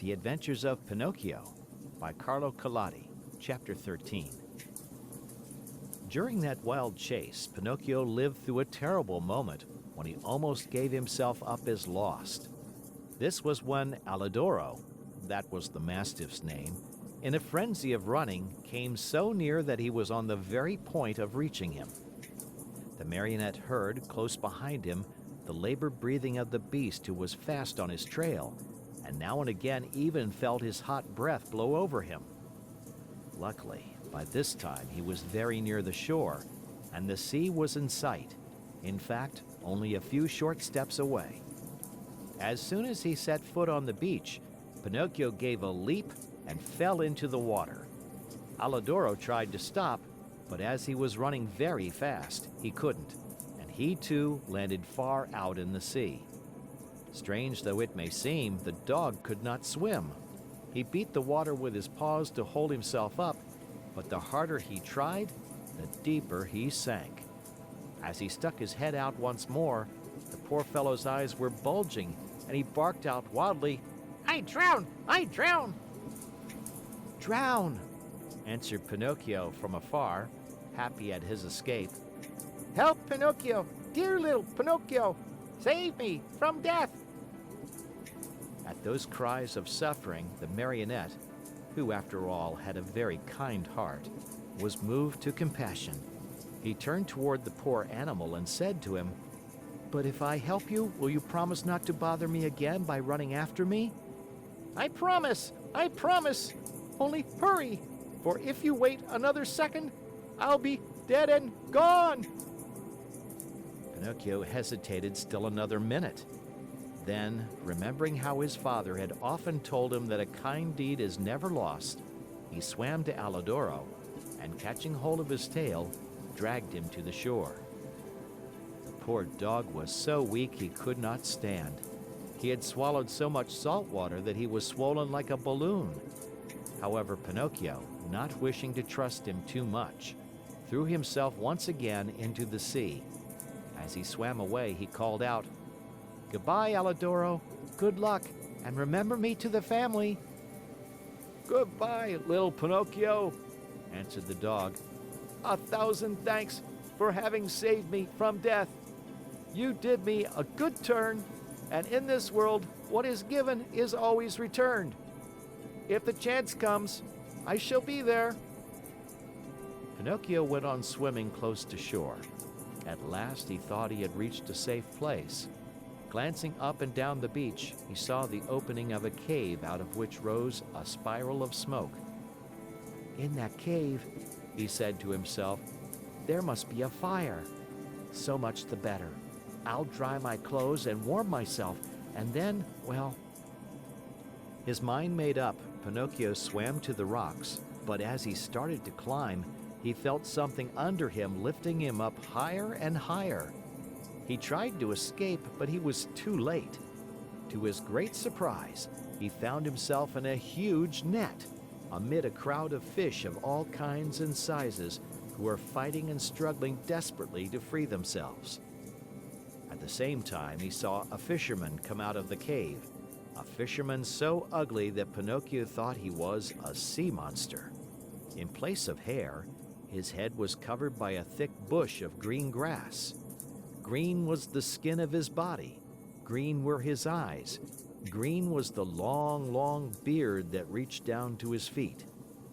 The Adventures of Pinocchio by Carlo Collodi, Chapter 13. During that wild chase, Pinocchio lived through a terrible moment when he almost gave himself up as lost. This was when Alidoro, that was the mastiff's name, in a frenzy of running, came so near that he was on the very point of reaching him. The Marionette heard, close behind him, the labored breathing of the beast who was fast on his trail, and now and again even felt his hot breath blow over him. Luckily, by this time he was very near the shore, and the sea was in sight, in fact, only a few short steps away. As soon as he set foot on the beach, Pinocchio gave a leap and fell into the water. Alidoro tried to stop, but as he was running very fast, he couldn't, and he too landed far out in the sea. Strange though it may seem, the dog could not swim. He beat the water with his paws to hold himself up, but the harder he tried, the deeper he sank. As he stuck his head out once more, the poor fellow's eyes were bulging, and he barked out wildly, "I drown! I drown!" "Drown!" answered Pinocchio from afar, happy at his escape. "Help, Pinocchio! Dear little Pinocchio! Save me from death!" At those cries of suffering, the Marionette, who after all had a very kind heart, was moved to compassion. He turned toward the poor animal and said to him, "But if I help you, will you promise not to bother me again by running after me?" "I promise! I promise! Only hurry, for if you wait another second, I'll be dead and gone!" Pinocchio hesitated still another minute. Then, remembering how his father had often told him that a kind deed is never lost, he swam to Alidoro and, catching hold of his tail, dragged him to the shore. The poor dog was so weak he could not stand. He had swallowed so much salt water that he was swollen like a balloon. However, Pinocchio, not wishing to trust him too much, threw himself once again into the sea. As he swam away, he called out, "Goodbye, Alidoro. Good luck, and remember me to the family." "Goodbye, little Pinocchio," answered the dog. "A thousand thanks for having saved me from death. You did me a good turn, and in this world, what is given is always returned. If the chance comes, I shall be there." Pinocchio went on swimming close to shore. At last he thought he had reached a safe place. Glancing up and down the beach, he saw the opening of a cave out of which rose a spiral of smoke. "In that cave," he said to himself, "there must be a fire. So much the better. I'll dry my clothes and warm myself, and then, well..." His mind made up, Pinocchio swam to the rocks, but as he started to climb, he felt something under him lifting him up higher and higher. He tried to escape, but he was too late. To his great surprise, he found himself in a huge net, amid a crowd of fish of all kinds and sizes who were fighting and struggling desperately to free themselves. At the same time, he saw a fisherman come out of the cave, a fisherman so ugly that Pinocchio thought he was a sea monster. In place of hair, his head was covered by a thick bush of green grass. Green was the skin of his body, green were his eyes, green was the long, long beard that reached down to his feet.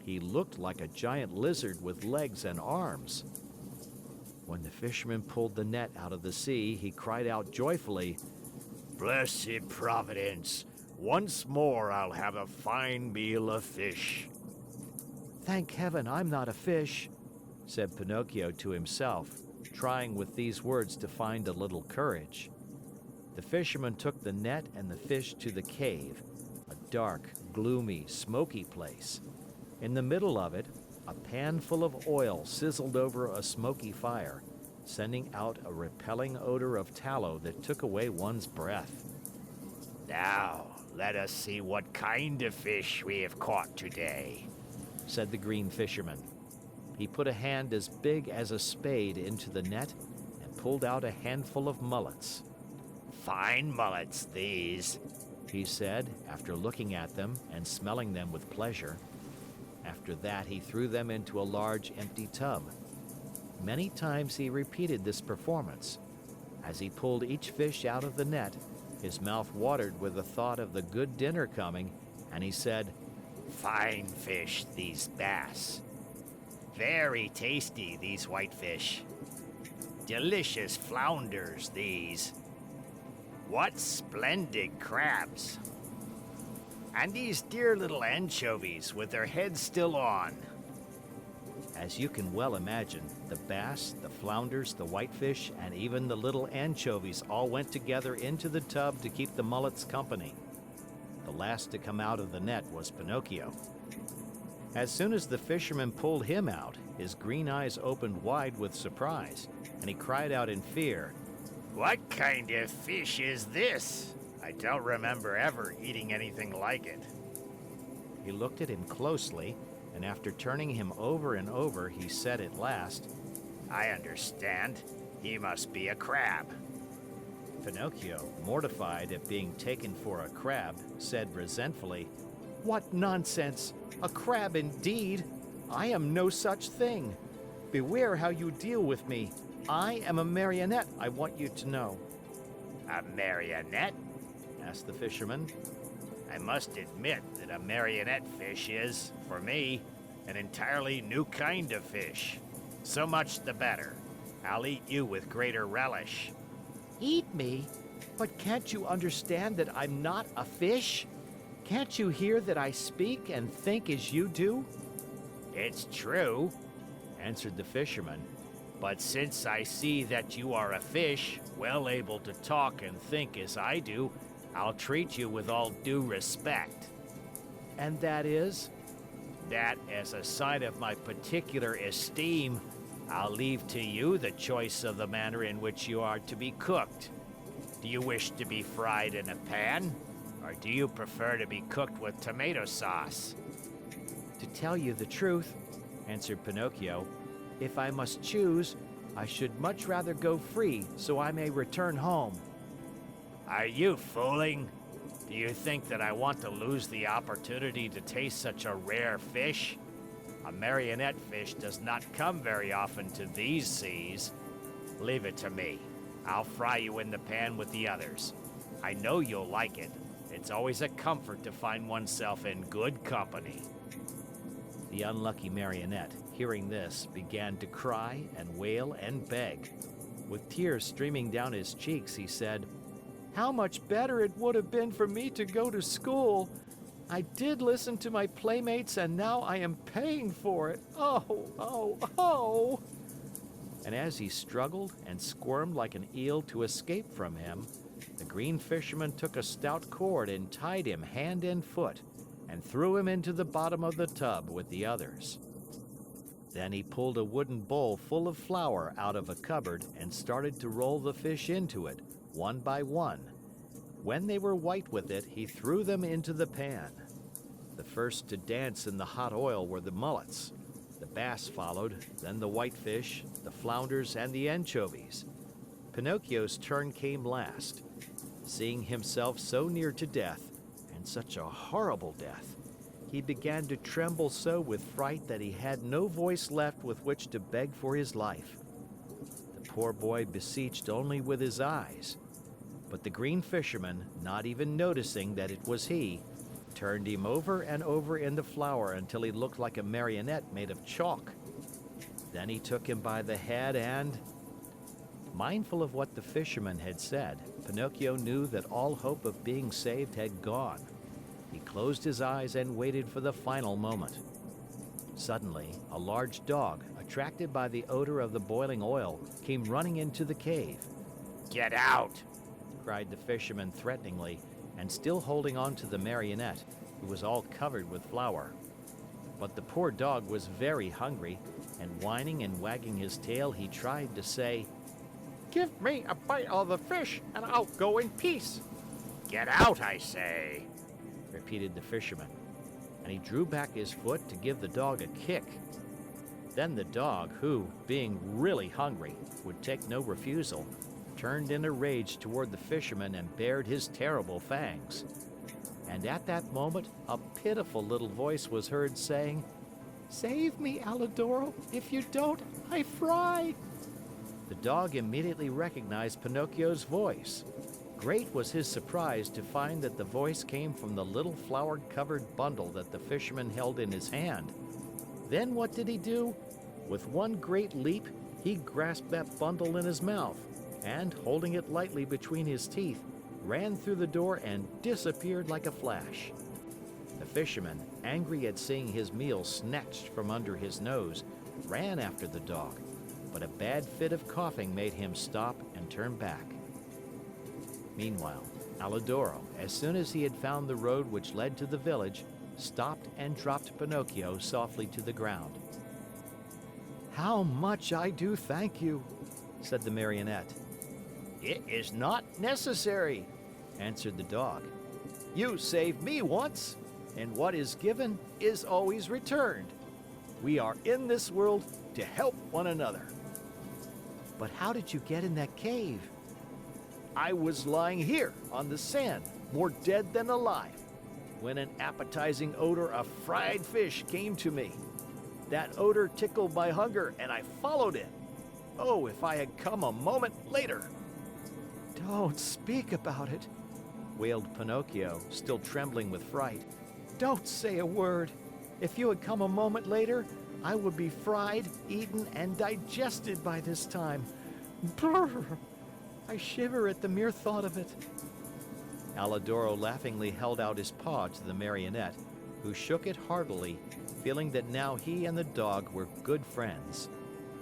He looked like a giant lizard with legs and arms. When the fisherman pulled the net out of the sea, he cried out joyfully, "Blessed Providence! Once more I'll have a fine meal of fish." "Thank heaven I'm not a fish," said Pinocchio to himself, trying with these words to find a little courage. The fisherman took the net and the fish to the cave, a dark, gloomy, smoky place. In the middle of it, a pan full of oil sizzled over a smoky fire, sending out a repelling odor of tallow that took away one's breath. "Now, let us see what kind of fish we have caught today," said the green fisherman. He put a hand as big as a spade into the net and pulled out a handful of mullets. "Fine mullets, these," he he said, after looking at them and smelling them with pleasure. After that, he threw them into a large empty tub. Many times he repeated this performance. As he pulled each fish out of the net, his mouth watered with the thought of the good dinner coming, and he said, "Fine fish, these bass. Very tasty, these whitefish. Delicious flounders, these. What splendid crabs. And these dear little anchovies with their heads still on." As you can well imagine, the bass, the flounders, the whitefish, and even the little anchovies all went together into the tub to keep the mullets company. The last to come out of the net was Pinocchio. As soon as the fisherman pulled him out, his green eyes opened wide with surprise, and he cried out in fear, "What kind of fish is this? I don't remember ever eating anything like it." He looked at him closely, and after turning him over and over, he said at last, "I understand. He must be a crab." Pinocchio, mortified at being taken for a crab, said resentfully, "What nonsense! A crab indeed! I am no such thing. Beware how you deal with me. I am a marionette, I want you to know." "A marionette?" asked the fisherman. "I must admit that a marionette fish is, for me, an entirely new kind of fish. So much the better. I'll eat you with greater relish." "Eat me? But can't you understand that I'm not a fish? Can't you hear that I speak and think as you do?" "It's true," answered the fisherman. "But since I see that you are a fish, well able to talk and think as I do, I'll treat you with all due respect." "And that is?" "That, as a sign of my particular esteem, I'll leave to you the choice of the manner in which you are to be cooked. Do you wish to be fried in a pan, or do you prefer to be cooked with tomato sauce?" "To tell you the truth," answered Pinocchio, "if I must choose, I should much rather go free so I may return home." "Are you fooling? Do you think that I want to lose the opportunity to taste such a rare fish? A marionette fish does not come very often to these seas. Leave it to me. I'll fry you in the pan with the others. I know you'll like it. It's always a comfort to find oneself in good company." The unlucky marionette, hearing this, began to cry and wail and beg. With tears streaming down his cheeks, he said, "How much better it would have been for me to go to school! I did listen to my playmates, and now I am paying for it. Oh, oh, oh!" And as he struggled and squirmed like an eel to escape from him, the green fisherman took a stout cord and tied him hand and foot, and threw him into the bottom of the tub with the others. Then he pulled a wooden bowl full of flour out of a cupboard and started to roll the fish into it, one by one. When they were white with it, he threw them into the pan. The first to dance in the hot oil were the mullets. The bass followed, then the whitefish, the flounders, and the anchovies. Pinocchio's turn came last. Seeing himself so near to death, and such a horrible death, he began to tremble so with fright that he had no voice left with which to beg for his life. The poor boy beseeched only with his eyes. But the green fisherman, not even noticing that it was he, turned him over and over in the flour until he looked like a marionette made of chalk. Then he took him by the head and... Mindful of what the fisherman had said, Pinocchio knew that all hope of being saved had gone. He closed his eyes and waited for the final moment. Suddenly, a large dog, attracted by the odor of the boiling oil, came running into the cave. "Get out!" cried the fisherman threateningly, and still holding on to the marionette, who was all covered with flour. But the poor dog was very hungry, and whining and wagging his tail, he tried to say, "Give me a bite of the fish, and I'll go in peace." "Get out, I say," repeated the fisherman, and he drew back his foot to give the dog a kick. Then the dog, who, being really hungry, would take no refusal, turned in a rage toward the fisherman and bared his terrible fangs. And at that moment, a pitiful little voice was heard saying, "Save me, Alidoro! If you don't, I fry!" The dog immediately recognized Pinocchio's voice. Great was his surprise to find that the voice came from the little flour-covered bundle that the fisherman held in his hand. Then what did he do? With one great leap, he grasped that bundle in his mouth and, holding it lightly between his teeth, ran through the door and disappeared like a flash. The fisherman, angry at seeing his meal snatched from under his nose, ran after the dog, but a bad fit of coughing made him stop and turn back. Meanwhile, Alidoro, as soon as he had found the road which led to the village, stopped and dropped Pinocchio softly to the ground. "How much I do thank you," said the Marionette. "It is not necessary," answered the dog. "You saved me once, and what is given is always returned. We are in this world to help one another." "But how did you get in that cave?" "I was lying here on the sand, more dead than alive, when an appetizing odor of fried fish came to me. That odor tickled my hunger, and I followed it. Oh, if I had come a moment later!" "Don't speak about it," wailed Pinocchio, still trembling with fright. "Don't say a word. If you had come a moment later, I would be fried, eaten, and digested by this time. Brrr! I shiver at the mere thought of it." Alidoro laughingly held out his paw to the Marionette, who shook it heartily, feeling that now he and the dog were good friends.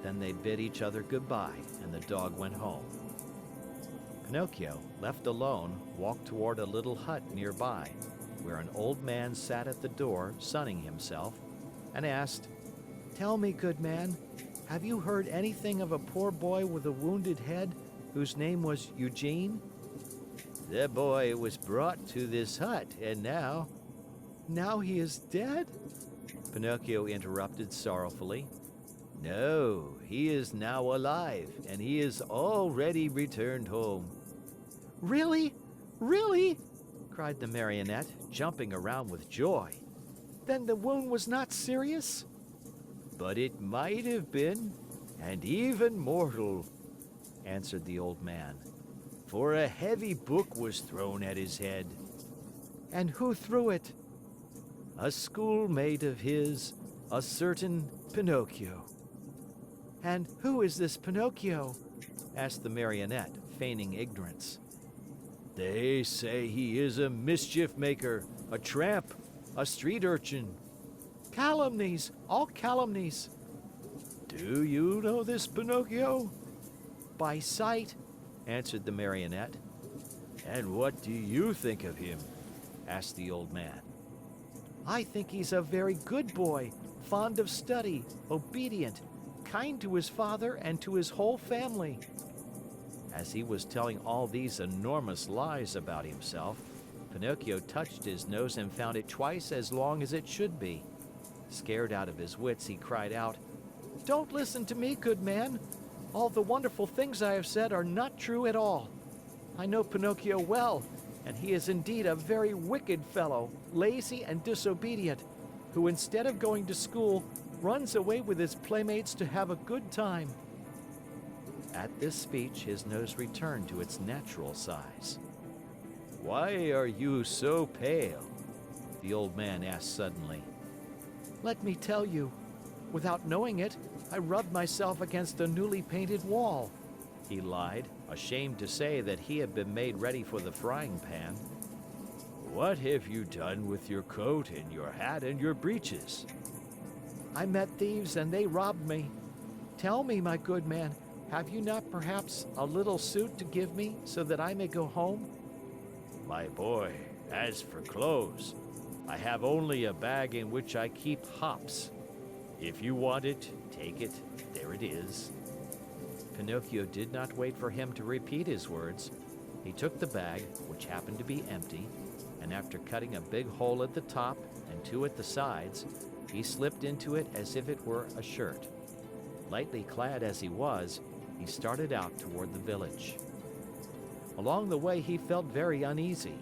Then they bid each other goodbye, and the dog went home. Pinocchio, left alone, walked toward a little hut nearby, where an old man sat at the door sunning himself, and asked, "Tell me, good man, have you heard anything of a poor boy with a wounded head whose name was Eugene?" "The boy was brought to this hut, and now—" "Now he is dead?" Pinocchio interrupted sorrowfully. "No, he is now alive, and he is already returned home." "Really? Really?" cried the Marionette, jumping around with joy. "Then the wound was not serious?" "But it might have been, and even mortal," answered the old man, "for a heavy book was thrown at his head." "And who threw it?" "A schoolmate of his, a certain Pinocchio." "And who is this Pinocchio?" asked the Marionette, feigning ignorance. "They say he is a mischief maker, a tramp, a street urchin." "Calumnies, all calumnies." "Do you know this Pinocchio?" "By sight," answered the Marionette. "And what do you think of him?" asked the old man. "I think he's a very good boy, fond of study, obedient, kind to his father and to his whole family." As he was telling all these enormous lies about himself, Pinocchio touched his nose and found it twice as long as it should be. Scared out of his wits, he cried out, "Don't listen to me, good man. All the wonderful things I have said are not true at all. I know Pinocchio well, and he is indeed a very wicked fellow, lazy and disobedient, who instead of going to school, runs away with his playmates to have a good time." At this speech, his nose returned to its natural size. "Why are you so pale?" the old man asked suddenly. "Let me tell you. Without knowing it, I rubbed myself against a newly painted wall," he lied, ashamed to say that he had been made ready for the frying pan. "What have you done with your coat and your hat and your breeches?" "I met thieves and they robbed me. Tell me, my good man, have you not perhaps a little suit to give me so that I may go home?" "My boy, as for clothes, I have only a bag in which I keep hops. If you want it, take it. There it is." Pinocchio did not wait for him to repeat his words. He took the bag, which happened to be empty, and after cutting a big hole at the top and two at the sides, he slipped into it as if it were a shirt. Lightly clad as he was, he started out toward the village. Along the way he felt very uneasy.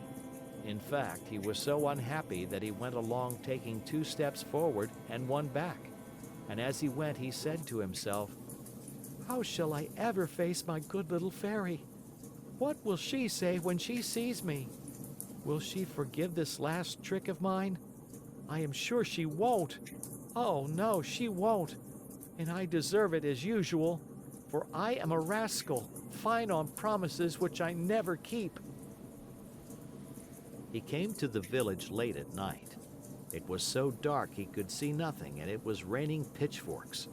In fact, he was so unhappy that he went along taking 2 steps forward and 1 back. And as he went, he said to himself, "How shall I ever face my good little fairy? What will she say when she sees me? Will she forgive this last trick of mine? I am sure she won't. Oh no, she won't. And I deserve it as usual, for I am a rascal, fine on promises which I never keep." He came to the village late at night. It was so dark he could see nothing, and it was raining pitchforks.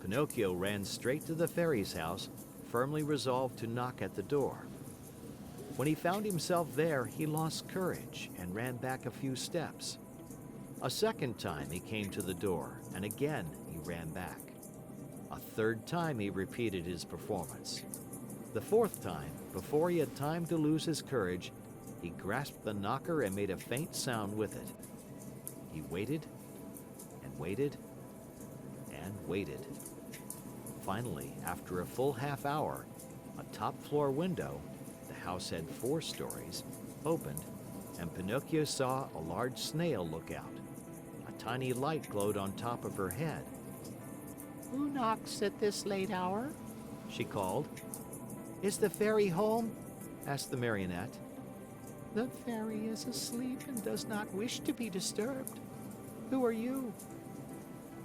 Pinocchio ran straight to the fairy's house, firmly resolved to knock at the door. When he found himself there, he lost courage and ran back a few steps. A second time he came to the door, and again he ran back. A third time he repeated his performance. The fourth time, before he had time to lose his courage, he grasped the knocker and made a faint sound with it. He waited and waited and waited. Finally, after a full half hour, a top-floor window, the house had 4 stories, opened, and Pinocchio saw a large snail look out. A tiny light glowed on top of her head. "Who knocks at this late hour?" she called. "Is the fairy home?" asked the marionette. "The fairy is asleep and does not wish to be disturbed. Who are you?"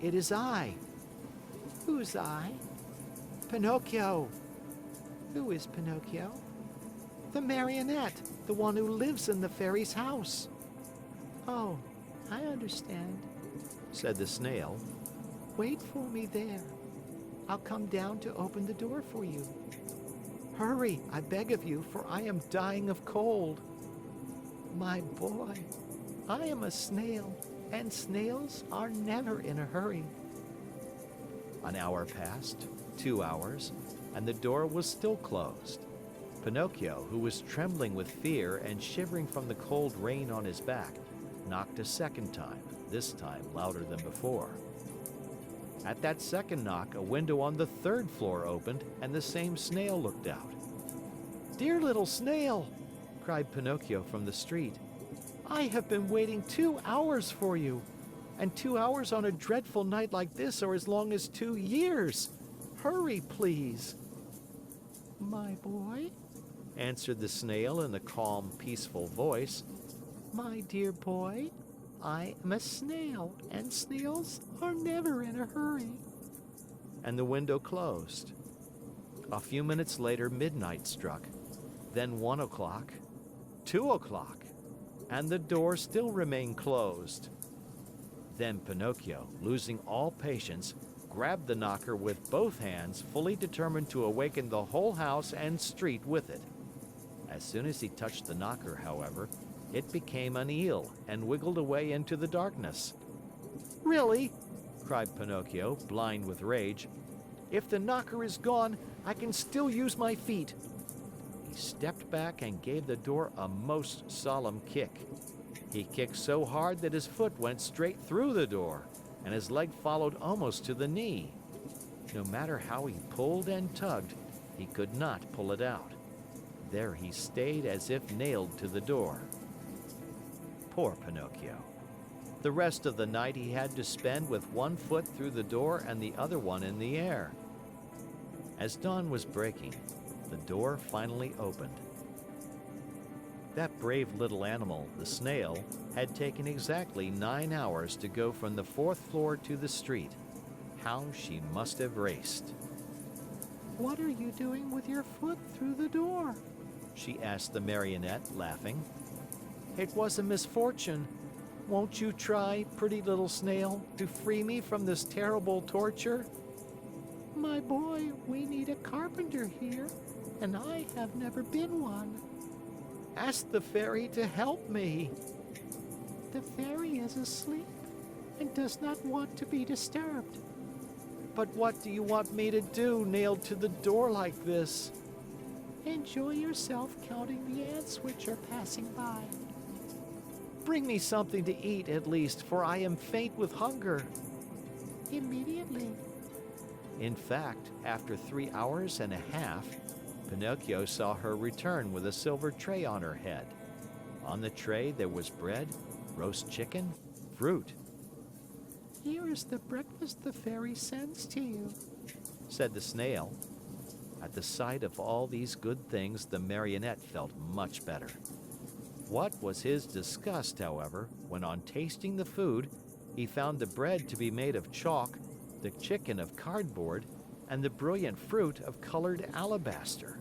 "It is I." "Who's I?" "Pinocchio." "Who is Pinocchio?" "The marionette, the one who lives in the fairy's house." "Oh, I understand," said the snail. "Wait for me there. I'll come down to open the door for you. Hurry, I beg of you, for I am dying of cold." "My boy, I am a snail, and snails are never in a hurry." An hour passed, 2 hours, and the door was still closed. Pinocchio, who was trembling with fear and shivering from the cold rain on his back, knocked a second time, this time louder than before. At that second knock, a window on the 3rd floor opened, and the same snail looked out. "Dear little snail," cried Pinocchio from the street, "I have been waiting 2 hours for you, and 2 hours on a dreadful night like this are as long as 2 years. Hurry, please." "My boy," answered the snail in a calm, peaceful voice, "my dear boy, I am a snail, and snails are never in a hurry." And the window closed. A few minutes later, midnight struck, then 1 o'clock, 2 o'clock, and the door still remained closed. Then Pinocchio, losing all patience, grabbed the knocker with both hands, fully determined to awaken the whole house and street with it. As soon as he touched the knocker, however, it became an eel and wiggled away into the darkness. "Really?" cried Pinocchio, blind with rage. "If the knocker is gone, I can still use my feet." He stepped back and gave the door a most solemn kick. He kicked so hard that his foot went straight through the door, and his leg followed almost to the knee. No matter how he pulled and tugged, he could not pull it out. There he stayed as if nailed to the door. Poor Pinocchio. The rest of the night he had to spend with 1 foot through the door and the other one in the air. As dawn was breaking, the door finally opened. That brave little animal, the snail, had taken exactly 9 hours to go from the 4th floor to the street. How she must have raced. "What are you doing with your foot through the door?" she asked the marionette, laughing. "It was a misfortune. Won't you try, pretty little snail, to free me from this terrible torture?" "My boy, we need a carpenter here, and I have never been one." "Ask the fairy to help me." "The fairy is asleep and does not want to be disturbed." "But what do you want me to do, nailed to the door like this?" "Enjoy yourself counting the ants which are passing by." "Bring me something to eat at least, for I am faint with hunger." "Immediately." In fact, after 3 hours and a half, Pinocchio saw her return with a silver tray on her head. On the tray there was bread, roast chicken, fruit. "Here is the breakfast the fairy sends to you," said the snail. At the sight of all these good things, the marionette felt much better. What was his disgust, however, when on tasting the food, he found the bread to be made of chalk, the chicken of cardboard, and the brilliant fruit of colored alabaster.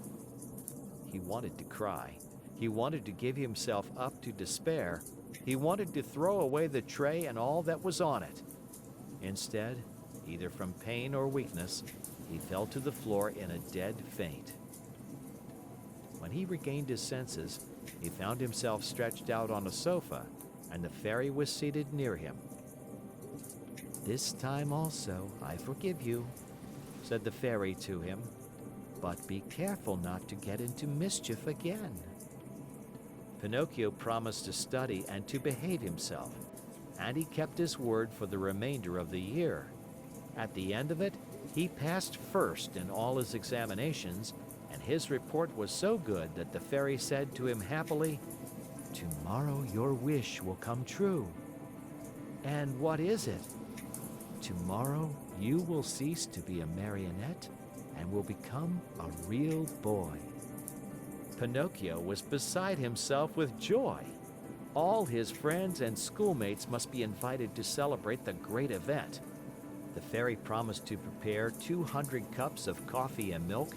He wanted to cry. He wanted to give himself up to despair. He wanted to throw away the tray and all that was on it. Instead, either from pain or weakness, he fell to the floor in a dead faint. When he regained his senses, he found himself stretched out on a sofa, and the fairy was seated near him. "This time also I forgive you," said the fairy to him, "but be careful not to get into mischief again." Pinocchio promised to study and to behave himself, and he kept his word for the remainder of the year. At the end of it, he passed first in all his examinations, and his report was so good that the fairy said to him happily, "Tomorrow your wish will come true." "And what is it?" "Tomorrow you will cease to be a marionette and will become a real boy." Pinocchio was beside himself with joy. All his friends and schoolmates must be invited to celebrate the great event. The fairy promised to prepare 200 cups of coffee and milk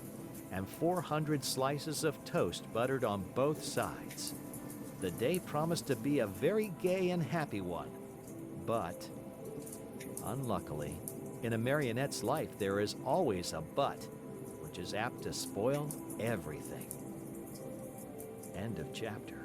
and 400 slices of toast buttered on both sides. The day promised to be a very gay and happy one. But, unluckily, in a marionette's life there is always a but, which is apt to spoil everything. End of chapter.